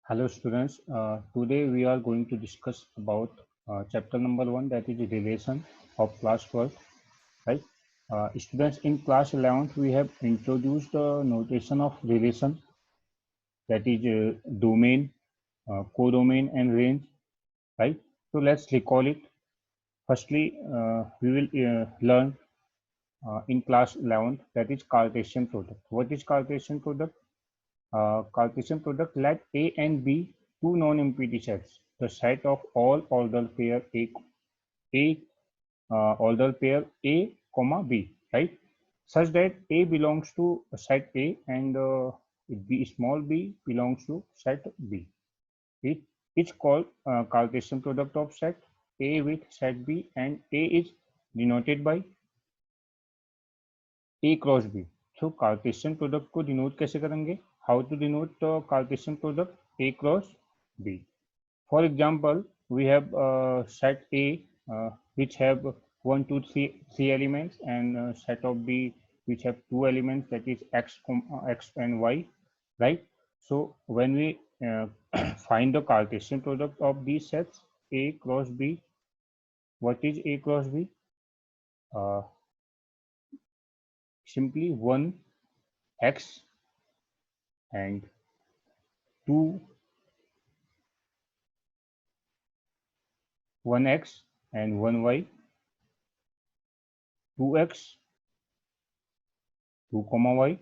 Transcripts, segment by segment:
Hello students, today we are going to discuss about chapter number 1, that is the relation of class 12, right? Students, in class 11th we have introduced the notation of relation, that is domain, codomain and range, right? So let's recall it. Firstly, we will learn in class 11th, that is Cartesian product. What is Cartesian product? Cartesian product, let A and B two non-empty sets, the set of all ordered pair A ordered pair A comma B, right? Such that A belongs to set A and B small b belongs to set B. It is called Cartesian product of set A with set B, and A is denoted by A cross B. So Cartesian product को denote कैसे करेंगे? How to denote the Cartesian product? A cross B. For example, we have set A which have 1, 2, 3 elements, and set of B which have 2 elements, that is x and y, right? So when we find the Cartesian product of these sets A cross B, what is A cross B? Uh, Simply 1 x and 2 1x and 1y, 2x 2 comma y,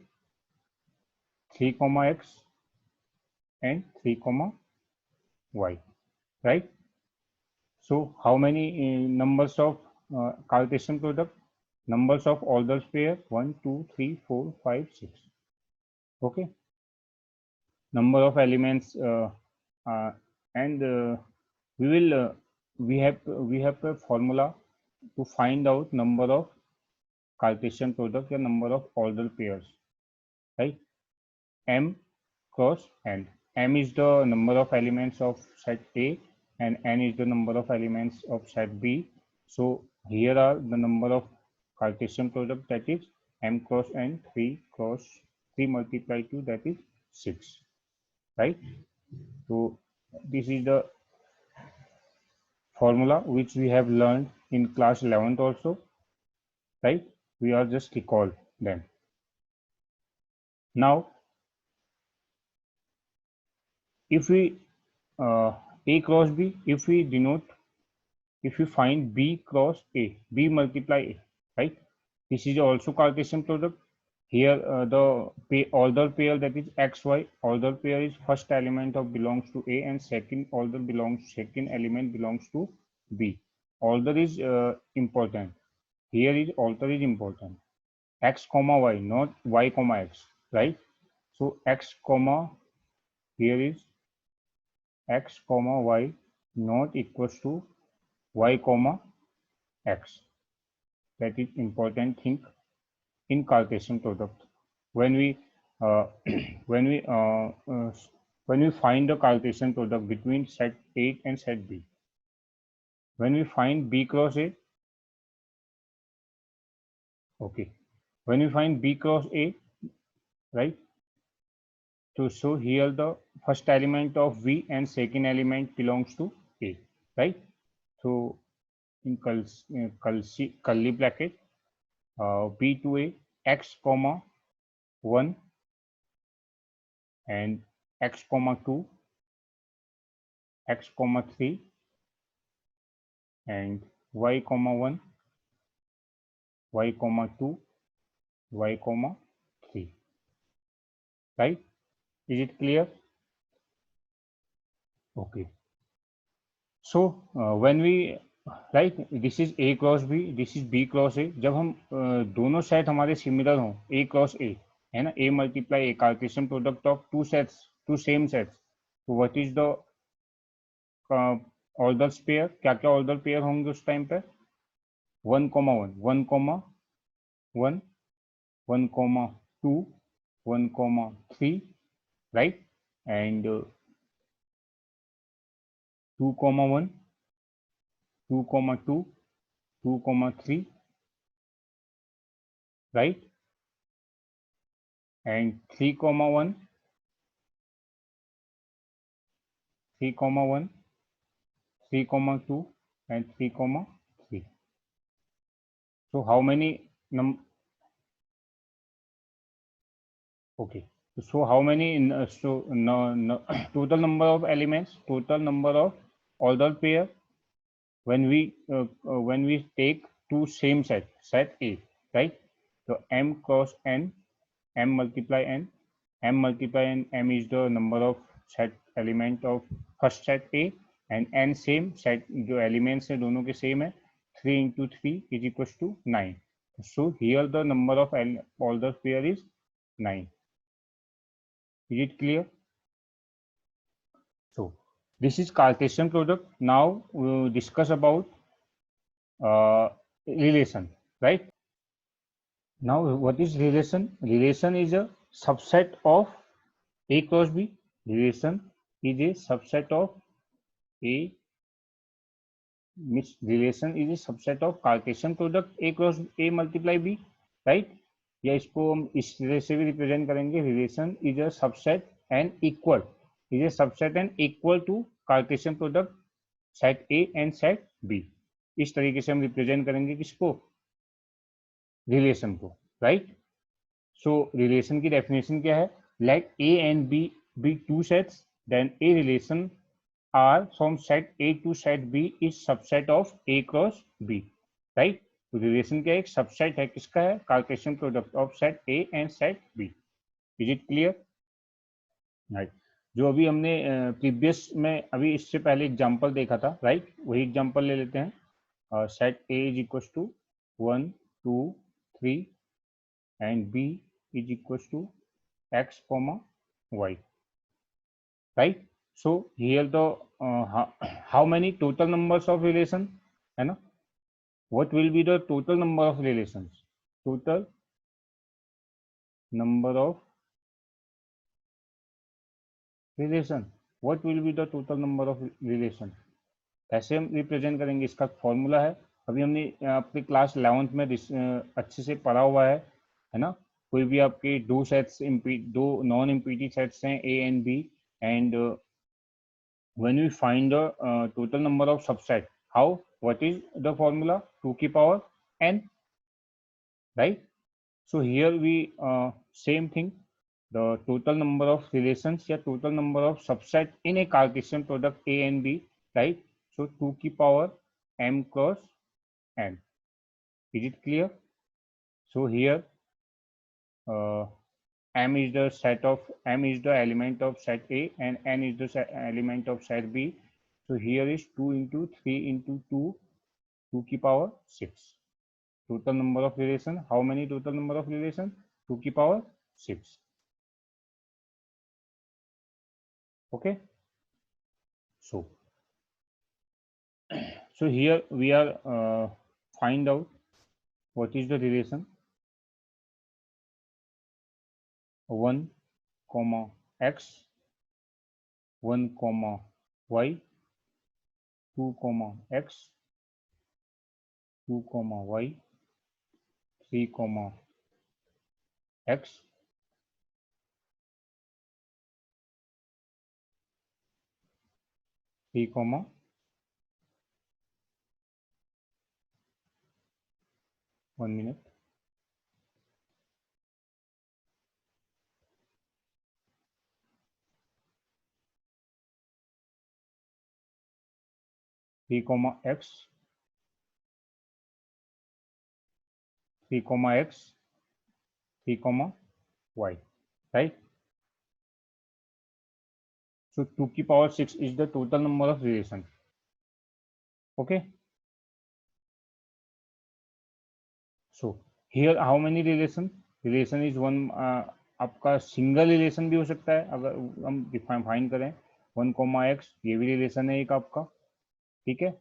3 comma x and 3 comma y, right? So how many numbers of Cartesian product? Numbers of ordered pair 1, 2, 3, 4, 5, 6. Okay. Number of elements uh, and we will we have a formula to find out number of Cartesian product or number of ordered pairs, right? M cross n. M is the number of elements of set A and n is the number of elements of set B. So here are the number of Cartesian product, that is m cross n, 3 cross 3 multiplied 2, that is 6, right? So this is the formula which we have learned in class 11th also, right? We are just recall them. Now if we A cross B, if we find B cross A, B multiply A, right? This is also Cartesian product. Here the order pair, that is XY, order pair is first element of belongs to A and second element belongs to B. Order is important. Here is order is important. X comma Y, not Y comma X, right? So X comma, here is X comma Y not equals to Y comma X. That is important thing in Cartesian product. When we uh, when we uh, uh, when we find the Cartesian product between set A and set B, when we find B cross A, okay, when we find B cross A, right? So here the first element of V and second element belongs to A, right? So in curly bracket, B to A, X comma 1 and X comma 2, X comma 3 and Y comma 1, Y comma 2, Y comma 3, right? Is it clear? Okay. So when we, right, this is A cross B, this is B cross A. जब हम दोनों set हमारे similar हों, A cross A, है ना, A multiply A, Cartesian product of two sets, two same sets. So what is the order pair? क्या क्या order pair होंगे उस टाइम पे? 1, 1, 1, 1, 1, 2, 1, 3, right? And 2, 1, 2, 2, 2, 3, right? And 3, 1, 3,1, 3,2, and 3,3. So how many okay, so how many total number of elements, total number of order pair when we take two same set A, right? So m cross n, m multiply n, m is the number of set element of first set A, and n same set जो elements है दोनों के same है, 3 into 3 is equals to 9. So here the number of order pair is 9. Is it clear? So this is Cartesian product. Now we will discuss about relation, right? Now what is relation? Relation is a subset of A cross B. Relation is a subset of A. Relation is a subset of Cartesian product A cross A multiply B, right? या इसको हम इस तरह से भी represent करेंगे, relation is a subset and equal, is a subset and equal to Cartesian product set A and set B. इस तरीके से हम रिप्रेजेंट करेंगे किसको, रिलेशन को, राइट? सो रिलेशन की डेफिनेशन क्या है? Let A and B be two sets, then a relation R from set A to set B is subset of A cross B, right? तो रिलेशन क्या, एक subset है, किसका है? Cartesian product of set A and set B. Is it clear? Right. जो अभी हमने previous में अभी इससे पहले एग्जांपल देखा था, राइट? वही एग्जांपल ले लेते हैं. Set A is equal to 1 2 3 and B is equal to x, y, right? So here the how many total numbers of relation, है ना? What will be the total number of relations? Total number of relation. What will be the total number of relation? कैसे हम represent करेंगे? इसका formula है, अभी हमने अपनी क्लास 11th में अच्छे से पढ़ा हुआ है ना? कोई भी आपके दो सेट्स, दो नॉन इम्पीटी सेट्स हैं A and B, and when we find the total number of subset, how, what is the formula? 2 की power n, right? So here we same thing, the total number of relations या total number of subset in a Cartesian product A and B, right? So 2 की power m cross n. Is it clear? So here m is the element of set A and n is the element of set B. So here is 2 into 3 into 2, 2 की power 6. Total number of relation, how many total number of relation? 2 की power 6. Okay, so here we are find out what is the relation 1, x, 1, y, 2, x, 2, y, 3, x, 3, 1 minute. 3, x, 3, x, 3, y, right? So 2 की power 6 is the total number of relation. Okay, so here how many relation is one. आपका single relation भी हो सकता है अगर हम define करें. 1, x ये भी रिलेशन है एक आपका, ठीक है?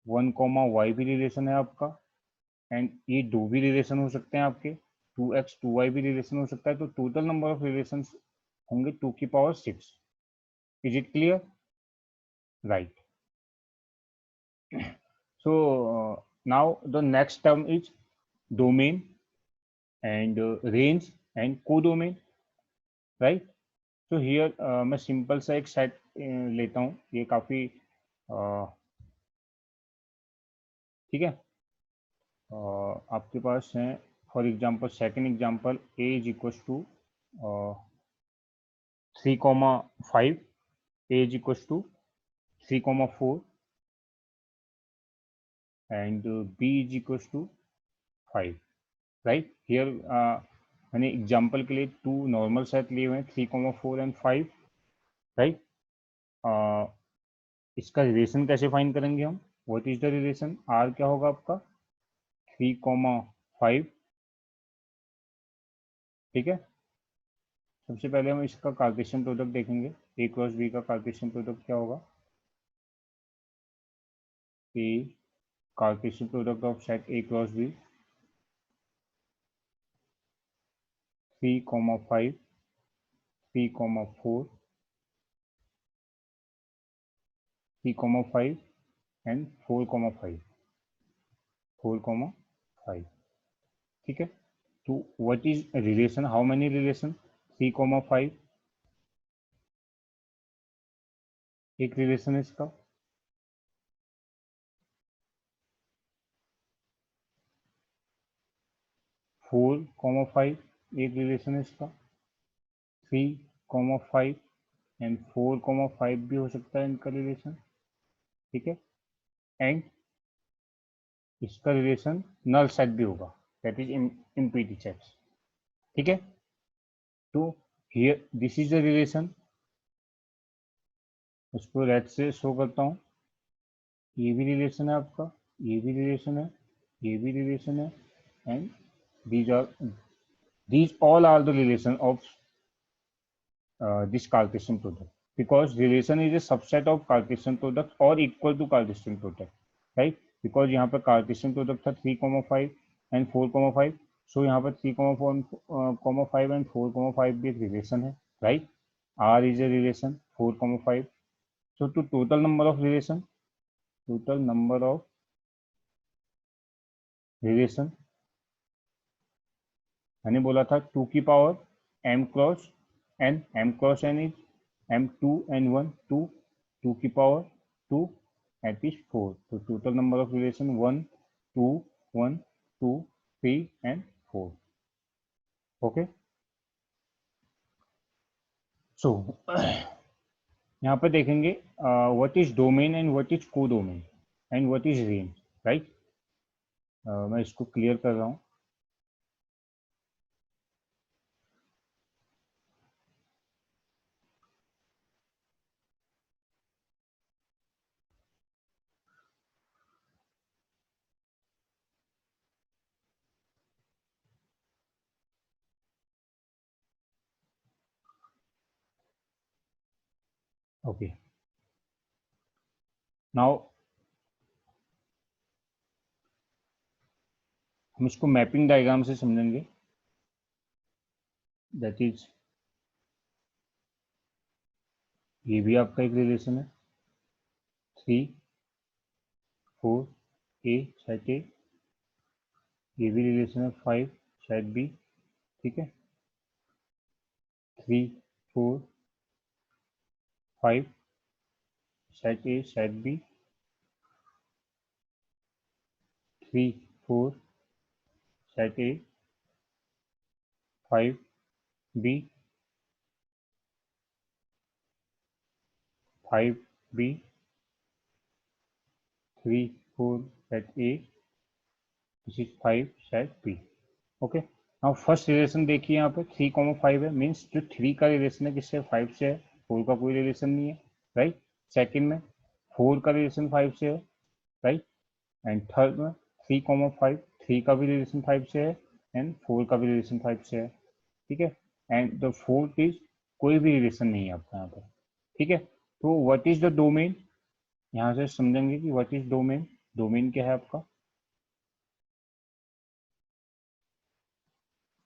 1, y भी रिलेशन है आपका, एंड ये दो भी रिलेशन हो सकते हैं आपके, 2x 2y भी रिलेशन हो सकता है. तो टोटल नंबर ऑफ रिलेशन होंगे 2 की power 6. Is it clear? Right. So now the next term is domain and range and codomain, right? तो हियर मैं सिंपल सा एक सेट लेता हूँ, ये काफ़ी ठीक है। आपके पास है for example, second example, a is equals to 3,5, a is equals to 3,4 and b is equals to 5, right? Here मैंने एग्जाम्पल के लिए टू नॉर्मल सेट लिए हुए हैं, 3,4 एंड 5, राइट। इसका रिलेशन कैसे फाइंड करेंगे हम? What is the relation? R क्या होगा आपका? 3,5, ठीक है। सबसे पहले हम इसका कार्टेशियन प्रोडक्ट देखेंगे, ए क्रॉस बी का कार्टेशियन प्रोडक्ट क्या होगा? A Cartesian product of set A cross B 3,5, 3,4, 3,5 and 4,5, 4,5, ठीक है। तो what is relation? How many relation? 3,5 एक रिलेशन है इसका, 4,5 एक रिलेशन है इसका, 3,5 एंड 4,5 भी हो सकता है इनका रिलेशन, ठीक है। एंड इसका रिलेशन नल सेट भी होगा, दैट इज इम्पीटी सेट्स, ठीक है। तो here this is the relation, उसको रेड से शो करता हूँ। ये भी रिलेशन है आपका, ये भी रिलेशन है, ये भी रिलेशन है, and these all are the relation of this Cartesian product, because relation is a subset of Cartesian product or equal to Cartesian product, right? Because यहाँ पर Cartesian product था 3,5 and 4,5, so यहाँ पर 3,4, 5 and 4,5 भी एक relation है, right? R is a relation, 4,5. So to total number of relation, मैंने बोला था 2 की power m cross n is m2 n1 2, 2 की पावर 2 एट इज 4, तो total number of relation 1 2 1 2 3 and 4, okay. So यहाँ पे देखेंगे what is domain and what is codomain and what is range, right. मैं इसको क्लियर कर रहा हूँ। ओके, नाउ हम इसको मैपिंग डायग्राम से समझेंगे, दैट इज ये भी आपका एक रिलेशन है 3 4 ए सेट ए, ये भी रिलेशन है 5 सेट बी, ठीक है। 3 4 5 set A set B, 3 4 set A 5 B 5 B 3 4 set A, this is 5 set B, okay. Now first relation देखिए, यहाँ पे 3,5 है, मीन्स जो 3 का रिलेशन है किससे? 5 से है, 4 का कोई रिलेशन नहीं है, राइट। सेकेंड में 4 का रिलेशन 5 से है, राइट। एंड थर्ड में 3,5, 3 का भी रिलेशन 5 से है एंड 4 का भी रिलेशन 5 से है, ठीक है। एंड द फोर्थ इज कोई भी रिलेशन नहीं है आपका यहाँ पर, ठीक है। तो व्हाट इज द डोमेन? यहाँ से समझेंगे कि व्हाट इज डोमेन। डोमेन क्या है आपका,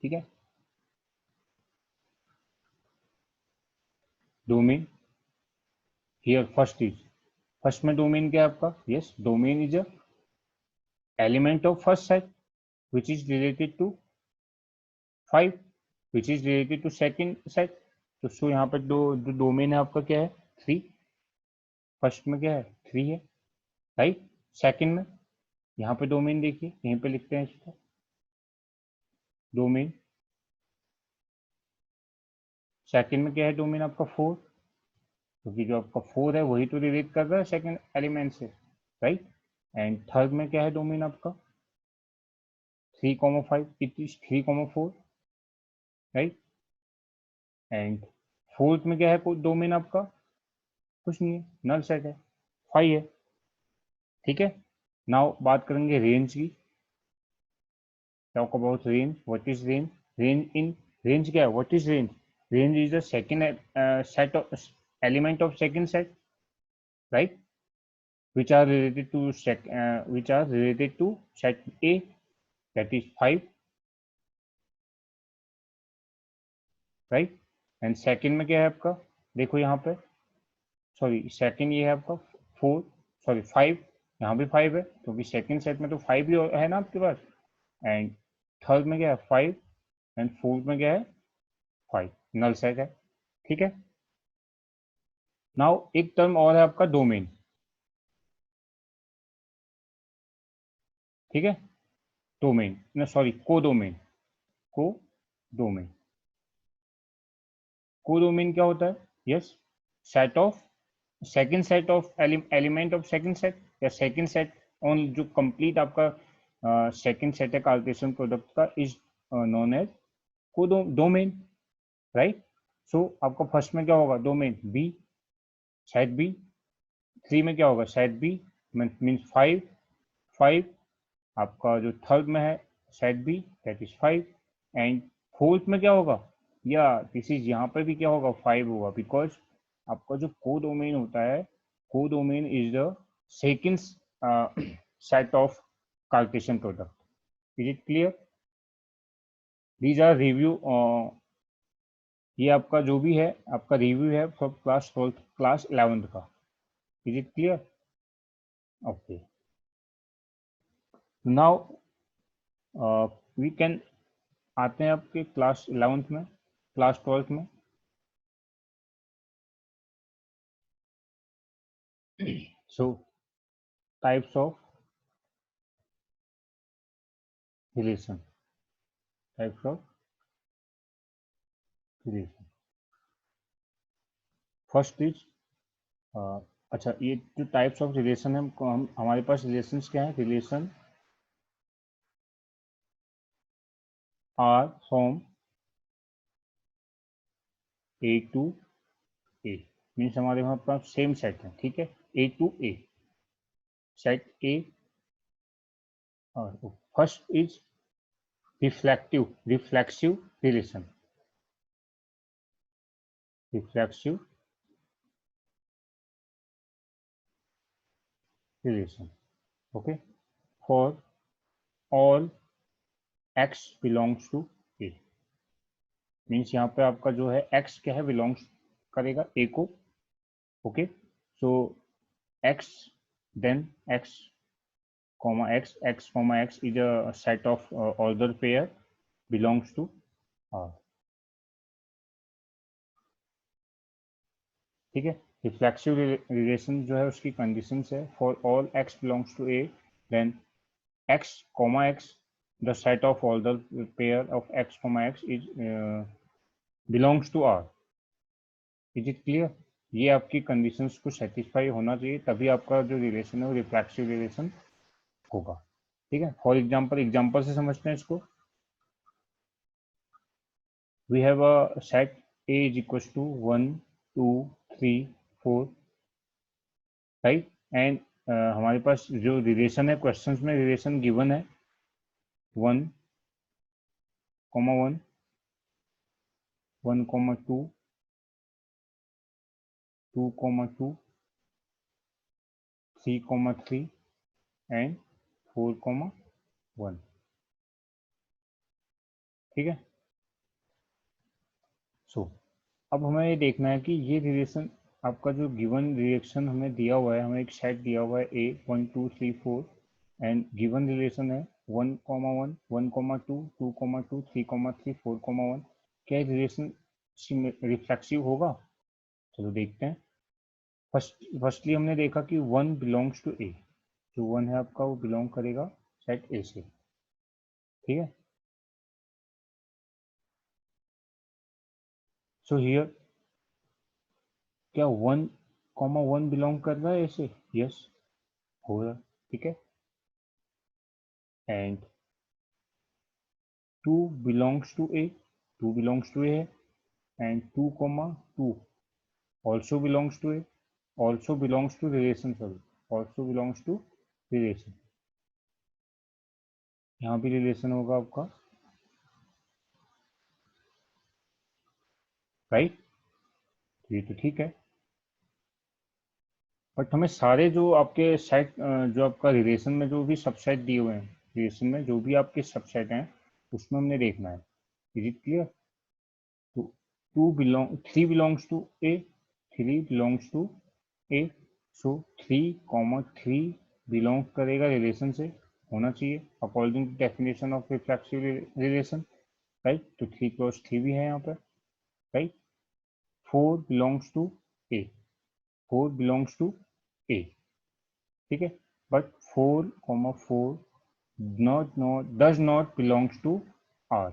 ठीक है। डोमेन हियर फर्स्ट में डोमेन क्या है आपका? Yes, domain is a element of first set which is related to 5, which is related to second set, तो सो यहाँ पे जो डोमेन है आपका क्या है, 3। फर्स्ट में क्या है, 3 है, राइट। सेकंड में यहाँ पे डोमेन देखिए, यहीं पे लिखते हैं इसको, डोमेन सेकंड में क्या है, डोमेन आपका 4, क्योंकि जो आपका 4 है वही तो रिलेट कर रहा है सेकंड एलिमेंट से, राइट। एंड थर्ड में क्या है डोमेन आपका, 3,5, it is 3,4, right. And fourth में क्या है डोमेन आपका, कुछ नहीं है, नल सेट है, 5 है, ठीक है। नाउ बात करेंगे रेंज की। Talk about range, what is range, range क्या है, what is range, range is the second set of element of second set, right, which are related to set A, that is 5, right। And second में क्या है आपका, देखो यहाँ पे, sorry second ये है आपका 4, सॉरी 5, यहाँ भी 5 है क्योंकि सेकंड सेट में तो 5 ही है ना आपके पास। एंड थर्ड में क्या है 5, एंड फोर्थ में क्या है 5, नल सेट है, ठीक है। नाउ एक टर्म और है आपका डोमेन, ठीक है, डोमेन ना, सॉरी को डोमेन, को डोमेन, को डोमेन क्या होता है, yes, set of second set of element of second set, या सेकंड सेट ऑन जो कंप्लीट आपका सेकंड सेट है कार्टेशियन प्रोडक्ट का, इज नोन एज को डोमेन, राइट। सो आपका फर्स्ट में क्या होगा, डोमेन बी, सेट बी। 3 में क्या होगा, सेट बी, मीन्स 5, 5। आपका जो थर्ड में है set B, that is 5। And fourth में क्या होगा, या दिस इज यहाँ पर भी क्या होगा, 5 होगा, बिकॉज आपका जो को डोमेन होता है, codomain is the second set of Cartesian product. Is it clear, these are review, ये आपका जो भी है आपका रिव्यू है for class 12th, class 11th का। Is it clear, okay. Now we can आते हैं आपके क्लास 11th में, क्लास 12th में। So types of relation, types of relation, first is, अच्छा ये जो टाइप्स ऑफ रिलेशन है, हम हमारे पास रिलेशंस क्या है, relation R from A to A, means हमारे वहाँ पास सेम सेट है, ठीक है, ए टू ए, सेट ए। और first is reflexive relation, reflexive relation, okay, for all x belongs to A, means यहाँ पे आपका जो है एक्स क्या है, बिलोंग्स करेगा ए को, okay. So x, then x comma x, x comma x is a set of order pair belongs to R, ठीक है। रिफ्लेक्सिव रिलेशन जो है उसकी कंडीशंस है, for all x belongs to a, then x comma x, the set of order pair of x comma x is belongs to R। Is it clear, ये आपकी conditions को satisfy होना चाहिए, तभी आपका जो रिलेशन है वो रिफ्लेक्सिव रिलेशन होगा, ठीक है। फॉर एग्जाम्पल से समझते हैं इसको। we have a set A is equals to 1, 2, 3, 4, right. And हमारे पास जो रिलेशन है, क्वेश्चंस में रिलेशन गिवन है 1, 1, 1, 2, 2, 2, 3, 3 एंड 4, 1, ठीक है। सो अब हमें ये देखना है कि ये रिलेशन आपका जो गिवन रिलेशन हमें दिया हुआ है, हमें एक सेट दिया हुआ है ए 1, 2, 3, 4 एंड गिवन रिलेशन है 1, 1, 1, 2, 2, 2, 3, 3, 4, 1, क्या रिलेशन रिफ्लेक्सिव होगा? चलो देखते हैं। फर्स्टली हमने देखा कि वन बिलोंग्स टू ए, जो वन है आपका वो बिलोंग करेगा सेट ए से, ठीक है। सो हियर क्या वन कॉमा वन बिलोंग कर रहा है ए से? यस, हो रहा है, ठीक है। And two belongs to A, two belongs to A है, and two comma two also belongs to a, also belongs to relation, sorry, also belongs to relation, यहाँ भी रिलेशन होगा आपका, राइट। तो ये तो ठीक है, बट हमें सारे जो आपके सेट, जो आपका रिलेशन में जो भी सबसेट दिए हुए हैं, रिलेशन में जो भी आपके सबसेट हैं उसमें हमने देखना है। Is it clear? तो two belong, three belongs to A, three belongs to A, so three comma three belong करेगा रिलेशन से, होना चाहिए according to definition of reflexive relation, right. तो थ्री क्लॉज थ्री भी है यहाँ पर, right. Four belongs to A, four belongs to A, ठीक है। But four comma four not does not belongs to R,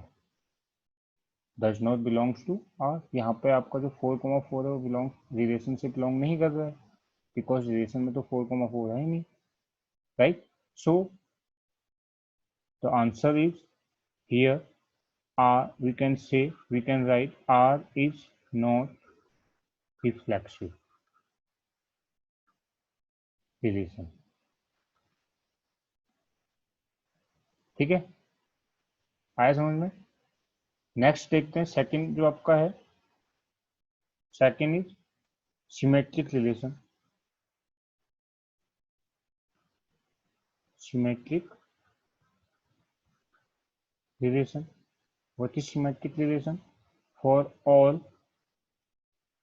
does not belongs to R. यहाँ पे आपका जो फोर कॉमा फोर है वो बिलोंग रिलेशन से बिलोंग नहीं कर रहा है, बिकॉज रिलेशन में तो फोर कॉमा फोर है ही नहीं, right. So the answer is here R, we can write R is not reflexive relation, ठीक है, आया समझ में। नेक्स्ट देखते हैं सेकंड जो आपका है, second is symmetric relation, symmetric relation. What is symmetric relation? For all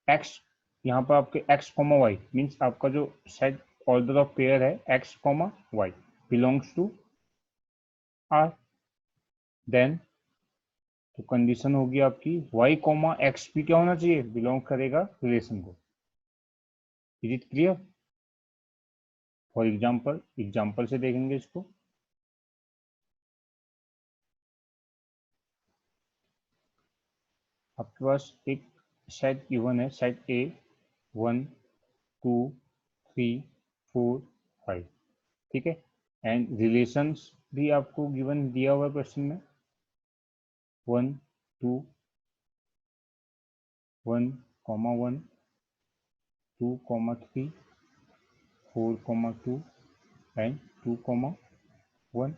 x, यहाँ पर आपके एक्स कॉमा वाई मीन्स आपका जो सेट ऑर्डर ऑफ पेयर है x comma y belongs to R, then तो कंडीशन होगी आपकी y कॉमा एक्स भी क्या होना चाहिए? बिलोंग करेगा रिलेशन को। Is it clear? For example, example से देखेंगे इसको। आपके पास एक सेट गिवन है, सेट ए one two three four five, ठीक है। एंड रिलेशंस भी आपको गिवन दिया हुआ है क्वेश्चन में, one two, one comma one, two comma three, four comma two and two comma one,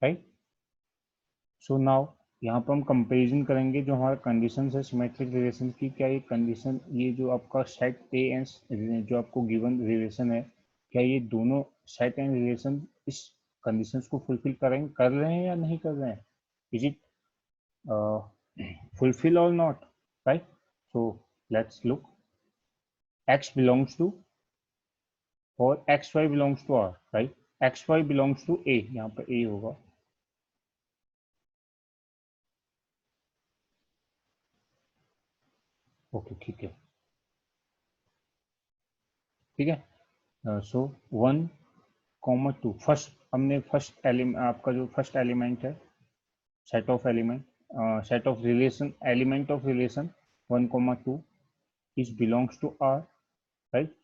right. So now यहाँ पर हम कंपेरिजन करेंगे जो हमारा कंडीशन है सिमेट्रिक रिलेशन की, क्या ये कंडीशन, ये जो आपका सेट ए एंड जो आपको गिवन रिलेशन है, क्या ये दोनों सेट एंड रिलेशन इस कंडीशंस को फुलफिल करेंगे, कर रहे हैं या नहीं कर रहे हैं? इज इट फुलफिल और not, right. So let's look, x belongs to और xy belongs to r, right. xy belongs to a, यहाँ पर a होगा, ओके ठीक है, ठीक है। So one comma two, first हमने फर्स्ट एलिमेंट, आपका जो फर्स्ट एलिमेंट है set of element, set of relation, element of relation one comma two is belongs to R, right.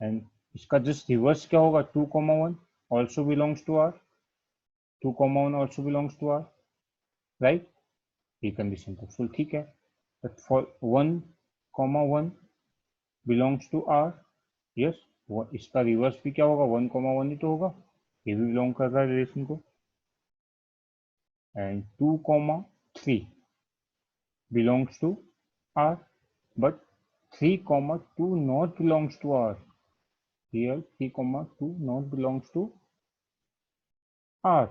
And इसका जस्ट रिवर्स क्या होगा? Two comma one also belongs to R, two comma one also belongs to R, right. ये condition तो full ठीक है, but for one comma one belongs to R, yes, इसका reverse भी क्या होगा? वन कॉमा वन ही तो होगा, ये भी बिलोंग कर रहा है रिलेशन को। And two comma three belongs to R, but 3 comma 2 not belongs to R. Here 3 comma 2 not belongs to R.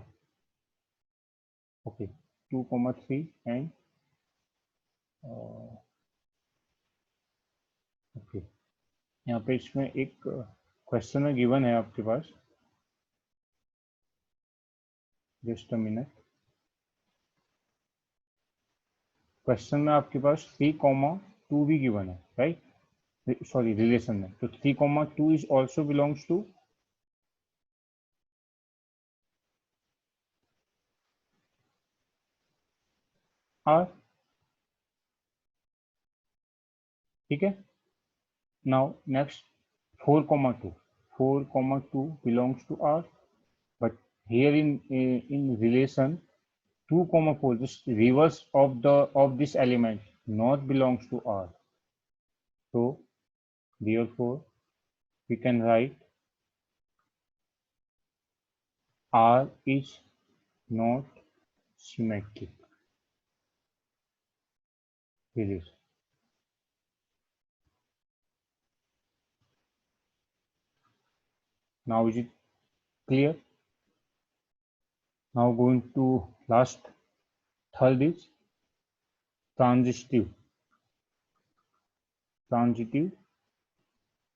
Okay, 2 comma 3 and okay, यहाँ पे इसमें एक क्वेश्चन में गिवन है आपके पास, जस्ट अ मिनट। क्वेश्चन में आपके पास 3,2 भी गिवन है, राइट, सॉरी रिलेशन में, तो 3,2 is also belongs to R, ठीक है। Now next 4,2, 4,2 belongs to R, but here in relation 2,4, just reverse of this element not belongs to R. So therefore we can write R is not symmetric relation. Now is it clear? Now going to last, third is transitive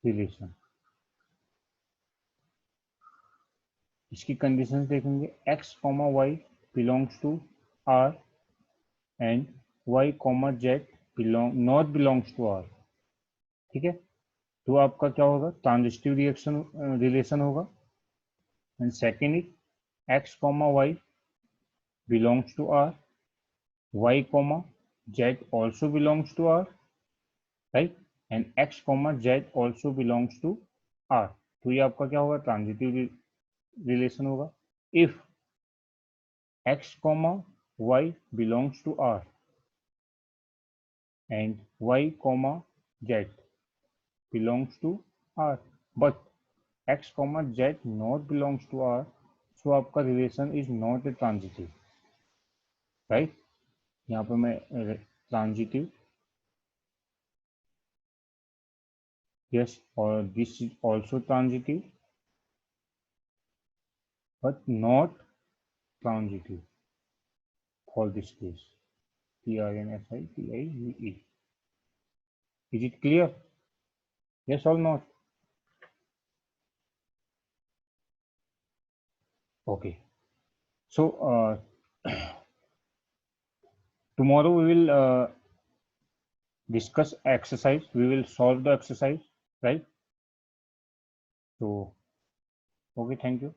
relation. इसकी conditions देखेंगे, x, y belongs to R and y, z not belongs to R, ठीक है। तो आपका क्या होगा, transitive relation होगा। And second is x, y belongs to R, y, z also belongs to R, right, and x, z also belongs to R। तो ये आपका क्या होगा, ट्रांजिटिव रिलेशन होगा। If x, y belongs to R and y, z belongs to R, but x, z not belongs to R, so आपका relation is not a transitive, right. यहाँ पे मैं transitive, yes, or this is also transitive but not transitive for this case. TRNSITIVE. Is it clear? Yes or not? Okay. So tomorrow we will discuss exercise. We will solve the exercise, right? So okay, thank you.